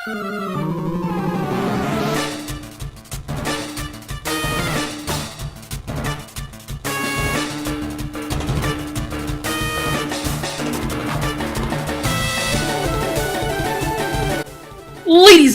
Ladies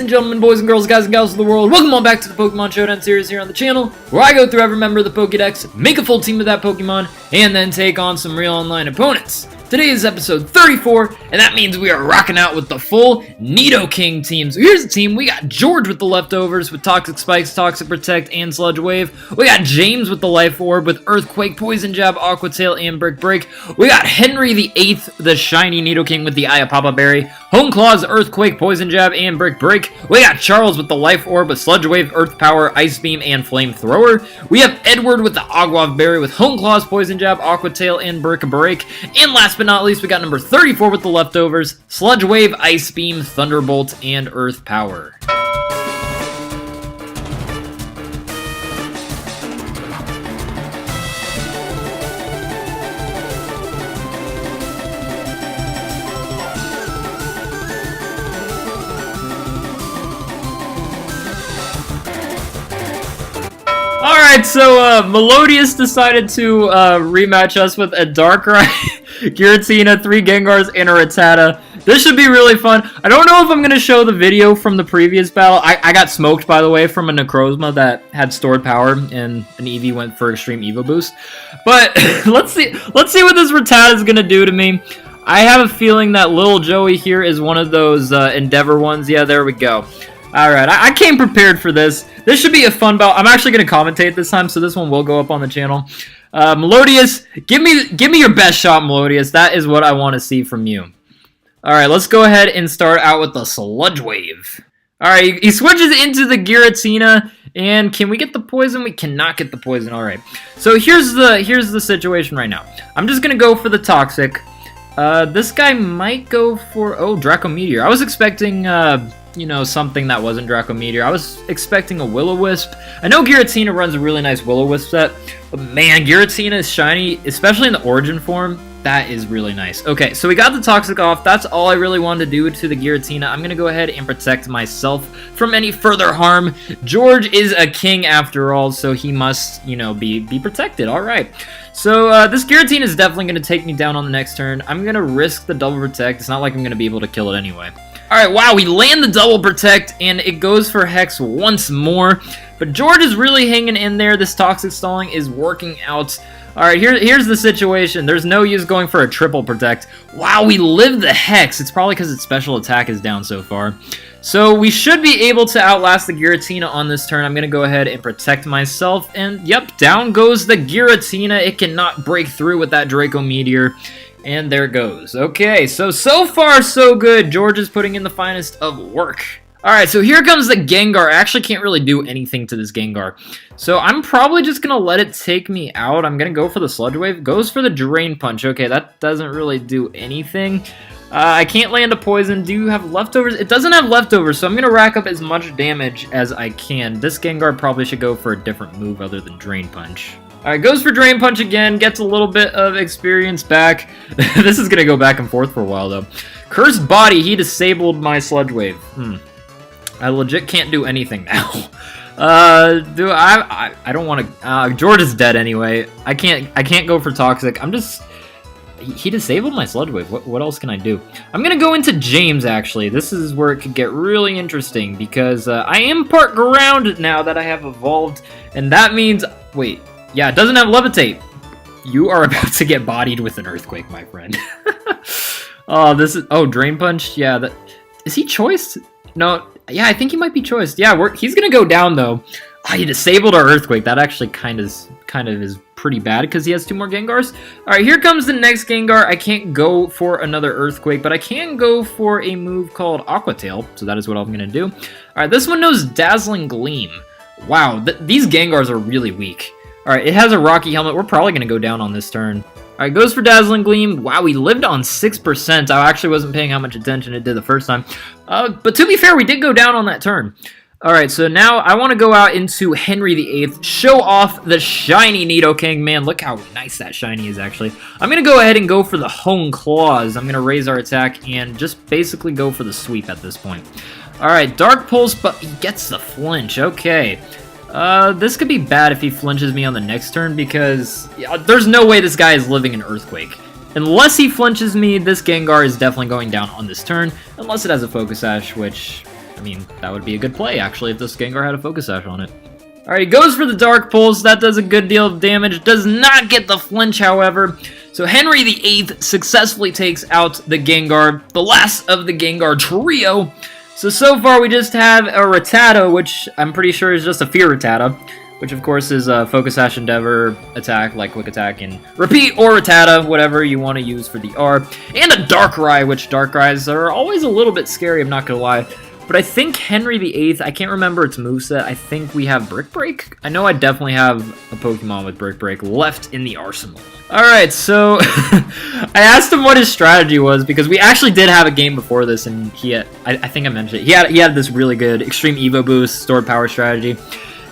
and gentlemen, boys and girls, guys and gals of the world, welcome on back to the Pokemon Showdown series here on the channel, where I go through every member of the Pokedex, make a full team of that Pokemon, and then take on some real online opponents. Today is episode 34, and that means we are rocking out with the full Nidoking team. So here's the team. We got George with the leftovers with Toxic Spikes, Toxic Protect, and Sludge Wave. We got James with the Life Orb with Earthquake, Poison Jab, Aqua Tail, and Brick Break. We got Henry the 8th, the shiny Nidoking with the Ayapapa Berry, Hone Claws, Earthquake, Poison Jab, and Brick Break. We got Charles with the Life Orb with Sludge Wave, Earth Power, Ice Beam, and Flamethrower. We have Edward with the Agua Berry with Hone Claws, Poison Jab, Aqua Tail, and Brick Break. And last but not least, we got number 34 with the leftovers, Sludge Wave, Ice Beam, Thunderbolt, and Earth Power. Alright, so Mellowdious decided to rematch us with a Darkrai, Giratina, 3 Gengars, and a Rattata. This should be really fun. I don't know if I'm going to show the video from the previous battle. I got smoked, by the way, from a Necrozma that had stored power, and an Eevee went for Extreme Evo Boost. But let's see what this Rattata is going to do to me. I have a feeling that Little Joey here is one of those Endeavor ones. Yeah, there we go. Alright, I came prepared for this. This should be a fun battle. I'm actually going to commentate this time, so this one will go up on the channel. Mellowdious, give me your best shot, Mellowdious. That is what I want to see from you. Alright, let's go ahead and start out with the Sludge Wave. Alright, he switches into the Giratina, and can we get the poison? We cannot get the poison. Alright, so here's the situation right now. I'm just going to go for the Toxic. This guy might go for... Oh, Draco Meteor. I was expecting... you know, something that wasn't Draco Meteor. I was expecting a Will-O-Wisp. I know Giratina runs a really nice Will-O-Wisp set, but man, Giratina is shiny, especially in the Origin form. That is really nice. Okay, so we got the Toxic off. That's all I really wanted to do to the Giratina. I'm going to go ahead and protect myself from any further harm. George is a king after all, so he must, you know, be protected. All right. So this Giratina is definitely going to take me down on the next turn. I'm going to risk the double protect. It's not like I'm going to be able to kill it anyway. Alright, wow, we land the double protect, and it goes for Hex once more. But George is really hanging in there. This Toxic stalling is working out. Alright, here's the situation. There's no use going for a triple protect. Wow, we lived the Hex. It's probably because its special attack is down so far. So we should be able to outlast the Giratina on this turn. I'm going to go ahead and protect myself. And yep, down goes the Giratina. It cannot break through with that Draco Meteor. And there it goes. Okay, so far so good. George is putting in the finest of work. Alright, so here comes the Gengar. I actually can't really do anything to this Gengar. So I'm probably just going to let it take me out. I'm going to go for the Sludge Wave. Goes for the Drain Punch. Okay, that doesn't really do anything. I can't land a poison. Do you have leftovers? It doesn't have leftovers, so I'm going to rack up as much damage as I can. This Gengar probably should go for a different move other than Drain Punch. Alright, goes for Drain Punch again, gets a little bit of experience back. This is going to go back and forth for a while, though. Cursed Body, he disabled my Sludge Wave. I legit can't do anything now. I don't want to... George is dead anyway. I can't go for Toxic. I'm just... He disabled my Sludge Wave. What else can I do? I'm going to go into James, actually. This is where it could get really interesting, because I am part ground now that I have evolved, and that means... Wait... Yeah, it doesn't have Levitate. You are about to get bodied with an Earthquake, my friend. Oh, this is... Oh, Drain Punch? Yeah, that... Is he choiced? No, yeah, I think he might be choiced. Yeah, he's gonna go down, though. Oh, he disabled our Earthquake. That actually kind of is pretty bad, because he has 2 more Gengars. Alright, here comes the next Gengar. I can't go for another Earthquake, but I can go for a move called Aqua Tail, so that is what I'm gonna do. Alright, this one knows Dazzling Gleam. Wow, these Gengars are really weak. Alright, it has a Rocky Helmet. We're probably going to go down on this turn. Alright, goes for Dazzling Gleam. Wow, we lived on 6%. I actually wasn't paying how much attention it did the first time. But to be fair, we did go down on that turn. Alright, so now I want to go out into Henry VIII, show off the shiny Nidoking. Man, look how nice that shiny is, actually. I'm going to go ahead and go for the Hone Claws. I'm going to raise our attack and just basically go for the sweep at this point. Alright, Dark Pulse, but he gets the flinch. Okay. This could be bad if he flinches me on the next turn, because there's no way this guy is living in Earthquake. Unless he flinches me, this Gengar is definitely going down on this turn, unless it has a Focus Sash, which, I mean, that would be a good play, actually, if this Gengar had a Focus Sash on it. Alright, he goes for the Dark Pulse. That does a good deal of damage. Does not get the flinch, however. So Henry VIII successfully takes out the Gengar, the last of the Gengar trio. So far we just have a Rattata, which I'm pretty sure is just a Fear Rattata, which of course is a Focus Sash, Endeavor, Attack, like Quick Attack, and Repeat, or Rattata, whatever you want to use for the R. And a Darkrai, which Darkrai's are always a little bit scary, I'm not going to lie. But I think Henry VIII, I can't remember its moveset, I think we have Brick Break? I know I definitely have a Pokemon with Brick Break left in the arsenal. Alright, so I asked him what his strategy was, because we actually did have a game before this, and he had, I think I mentioned it, he had this really good Extreme Evo Boost, Stored Power strategy.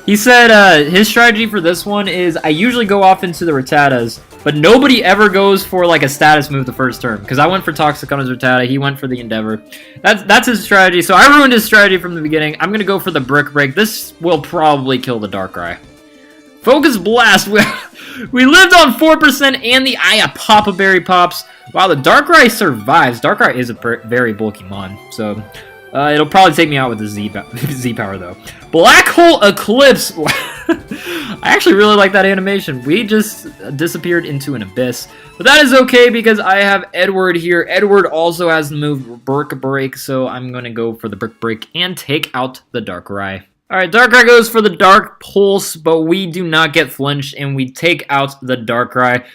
He said his strategy for this one is, I usually go off into the Rattatas, but nobody ever goes for like a status move the first turn, because I went for Toxic on his Rattata, he went for the Endeavor. That's his strategy, so I ruined his strategy from the beginning. I'm going to go for the Brick Break. This will probably kill the Darkrai. Focus Blast! We lived on 4% and the Papa Berry pops. Wow, the Darkrai survives. Darkrai is a very bulky mon, so it'll probably take me out with the Z power though. Black Hole Eclipse! I actually really like that animation. We just disappeared into an abyss. But that is okay because I have Edward here. Edward also has the move Brick Break, so I'm going to go for the Brick Break and take out the Darkrai. Alright, Darkrai goes for the Dark Pulse, but we do not get flinched, and we take out the Darkrai.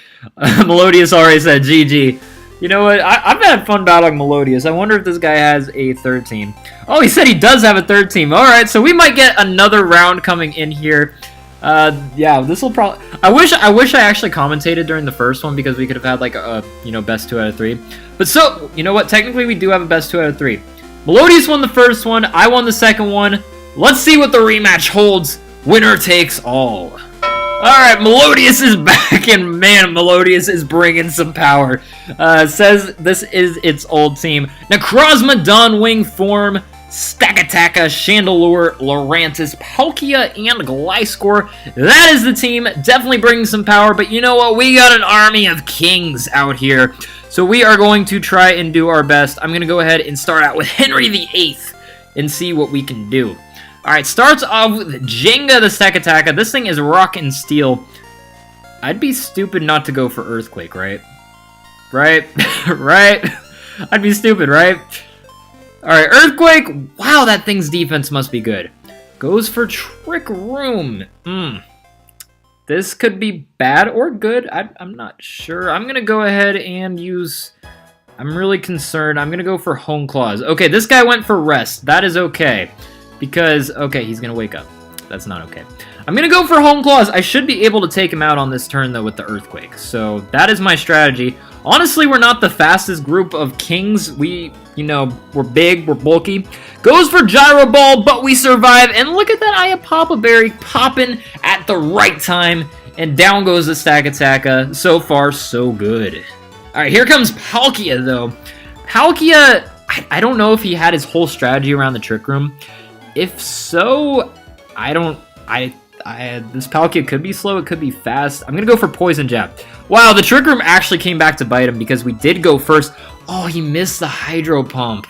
Mellowdious already said GG. You know what? I've had fun battling Mellowdious. I wonder if this guy has a third team. Oh, he said he does have a third team. Alright, so we might get another round coming in here. Yeah, this will probably... I wish I actually commentated during the first one, because we could have had, like, a, you know, best 2 out of 3. But so, you know what? Technically, we do have a best 2 out of 3. Mellowdious won the first one. I won the second one. Let's see what the rematch holds. Winner takes all. Alright, Mellowdious is back, and man, Mellowdious is bringing some power. Says this is its old team. Necrozma, Dawnwing, Form, Stakataka, Chandelure, Lurantis, Palkia, and Gliscor. That is the team. Definitely bringing some power, but you know what? We got an army of kings out here. So we are going to try and do our best. I'm going to go ahead and start out with Henry VIII and see what we can do. Alright, starts off with Jenga the Stakataka. This thing is Rock and Steel. I'd be stupid not to go for Earthquake, right? Right? Right? I'd be stupid, right? Alright, Earthquake. Wow, that thing's defense must be good. Goes for Trick Room. This could be bad or good. I'm not sure. I'm going to go ahead and use... I'm really concerned. I'm going to go for Hone Claws. Okay, this guy went for Rest. That is okay. Because, okay, he's going to wake up. That's not okay. I'm going to go for Hone Claws. I should be able to take him out on this turn, though, with the Earthquake. So, that is my strategy. Honestly, we're not the fastest group of kings. We, you know, we're big, we're bulky. Goes for Gyro Ball, but we survive. And look at that Papa Berry popping at the right time. And down goes the Stakataka. So far, so good. Alright, here comes Palkia, though. Palkia, I don't know if he had his whole strategy around the Trick Room. If so, this Palkia could be slow, it could be fast. I'm going to go for Poison Jab. Wow, the Trick Room actually came back to bite him because we did go first. Oh, he missed the Hydro Pump.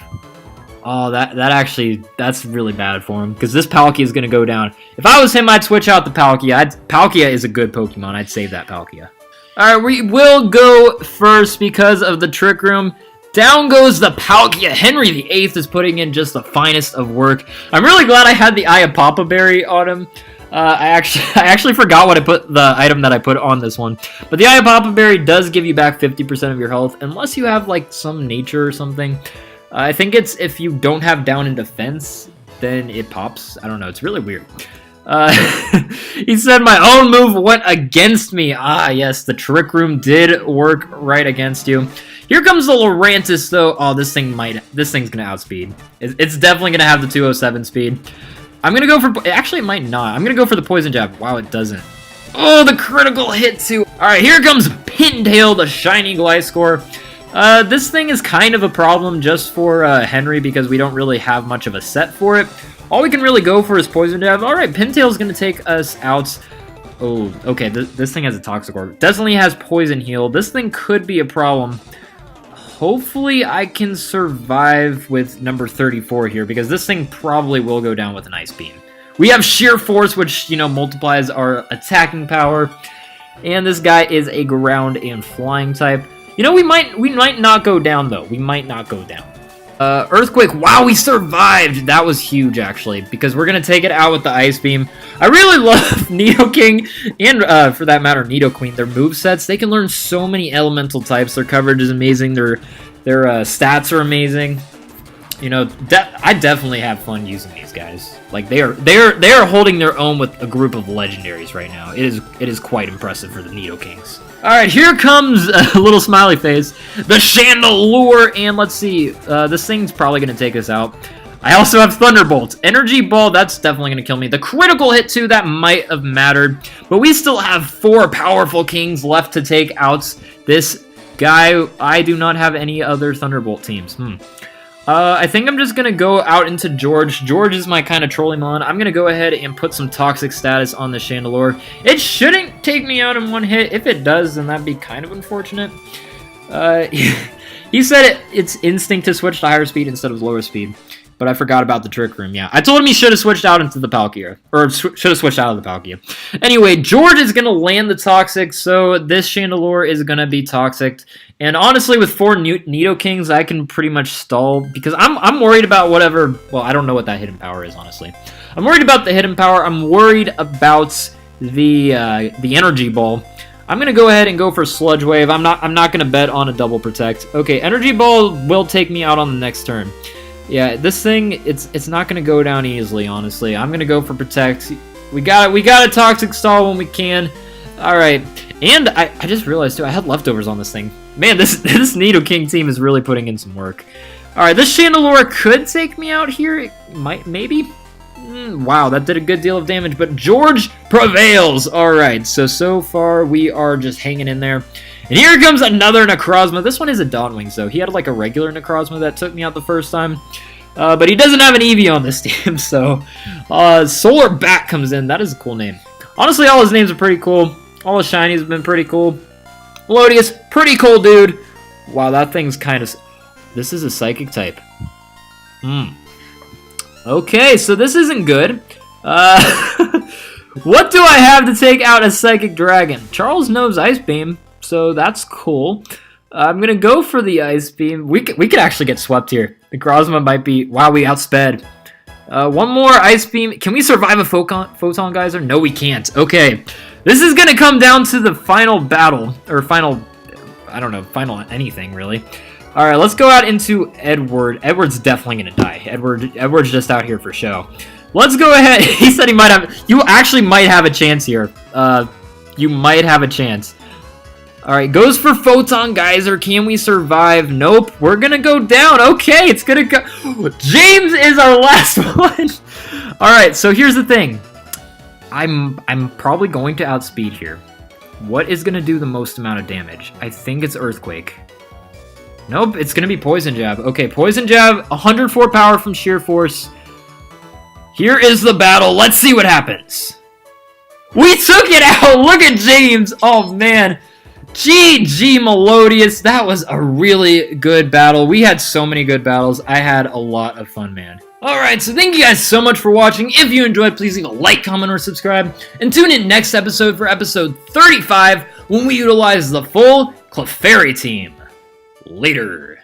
Oh, that's really bad for him because this Palkia is going to go down. If I was him, I'd switch out the Palkia. Palkia is a good Pokemon. I'd save that Palkia. Alright, we will go first because of the Trick Room. Down goes the Palkia. Henry VIII is putting in just the finest of work. I'm really glad I had the Papa Berry on him. I actually forgot what the item that I put on this one. But the Papa Berry does give you back 50% of your health, unless you have like some nature or something. I think it's if you don't have down in defense, then it pops. I don't know. It's really weird. He said my own move went against me. Ah, yes, the Trick Room did work right against you. Here comes the Lurantis, though. Oh, this thing's gonna outspeed. It's definitely gonna have the 207 speed. I'm going to go for... Actually, it might not. I'm going to go for the Poison Jab. Wow, it doesn't. Oh, the critical hit, too. All right, here comes Pintail, the Shiny Gliscor. This thing is kind of a problem just for Henry because we don't really have much of a set for it. All we can really go for is Poison Jab. All right, Pintail's going to take us out. Oh, okay, this thing has a Toxic Orb. Definitely has Poison Heal. This thing could be a problem. Hopefully I can survive with number 34 here, because this thing probably will go down with an Ice Beam. We have Sheer Force, which, you know, multiplies our attacking power. And this guy is a ground and flying type. You know, we might not go down, though. We might not go down. Earthquake. Wow, we survived. That was huge, actually, because we're going to take it out with the Ice Beam. I really love Nidoking and, for that matter, Nidoqueen. Their movesets, they can learn so many elemental types. Their coverage is amazing. Their stats are amazing. You know, I definitely have fun using these guys. Like, they are holding their own with a group of legendaries right now. It is quite impressive for the Nidokings. Alright, here comes a little smiley face, the Chandelure, and let's see, this thing's probably going to take us out. I also have Thunderbolt. Energy Ball, that's definitely going to kill me. The critical hit, too, that might have mattered, but we still have 4 powerful kings left to take out this guy. I do not have any other Thunderbolt teams. I think I'm just going to go out into George. George is my kind of trolling mon. I'm going to go ahead and put some Toxic status on the Chandelure. It shouldn't take me out in one hit. If it does, then that'd be kind of unfortunate. He said it's instinct to switch to higher speed instead of lower speed. But I forgot about the Trick Room, yeah. I told him he should have switched out into the Palkia. Or should have switched out of the Palkia. Anyway, George is going to land the Toxic, so this Chandelure is going to be Toxic. And honestly, with 4 Nidokings, I can pretty much stall. Because I'm worried about whatever... Well, I don't know what that hidden power is, honestly. I'm worried about the hidden power. I'm worried about the Energy Ball. I'm going to go ahead and go for Sludge Wave. I'm not going to bet on a Double Protect. Okay, Energy Ball will take me out on the next turn. Yeah, this thing, it's not going to go down easily, honestly. I'm going to go for Protect. We got a Toxic Stall when we can. Alright, and I just realized, too, I had leftovers on this thing. Man, this Nidoking team is really putting in some work. Alright, this Chandelure could take me out here. It might, maybe? Wow, that did a good deal of damage, but George prevails. Alright, so far we are just hanging in there. And here comes another Necrozma. This one is a Dawnwings, though. He had like a regular Necrozma that took me out the first time. But he doesn't have an Eevee on this team, so... Solar Bat comes in. That is a cool name. Honestly, all his names are pretty cool. All his shinies have been pretty cool. Mellowdious, pretty cool dude. Wow, that thing's kind of... This is a Psychic type. Okay, so this isn't good. What do I have to take out a Psychic Dragon? Charles knows Ice Beam. So that's cool. I'm going to go for the Ice Beam. We could actually get swept here. The Necrozma might be... Wow, we outsped. One more Ice Beam. Can we survive a Photon Geyser? No, we can't. Okay. This is going to come down to the final battle. Or final... I don't know. Final anything, really. Alright, let's go out into Edward. Edward's definitely going to die. Edward's just out here for show. Let's go ahead. He said he might have... You actually might have a chance here. You might have a chance. Alright, goes for Photon Geyser. Can we survive? Nope. We're gonna go down. Okay, it's gonna go... James is our last one! Alright, so here's the thing. I'm probably going to outspeed here. What is gonna do the most amount of damage? I think it's Earthquake. Nope, it's gonna be Poison Jab. Okay, Poison Jab, 104 power from Sheer Force. Here is the battle. Let's see what happens. We took it out! Look at James! Oh, man. GG Mellowdious, that was a really good battle. We had so many good battles. I had a lot of fun, man. Alright, so thank you guys so much for watching. If you enjoyed, please leave a like, comment, or subscribe. And tune in next episode for episode 35 when we utilize the full Clefairy team. Later.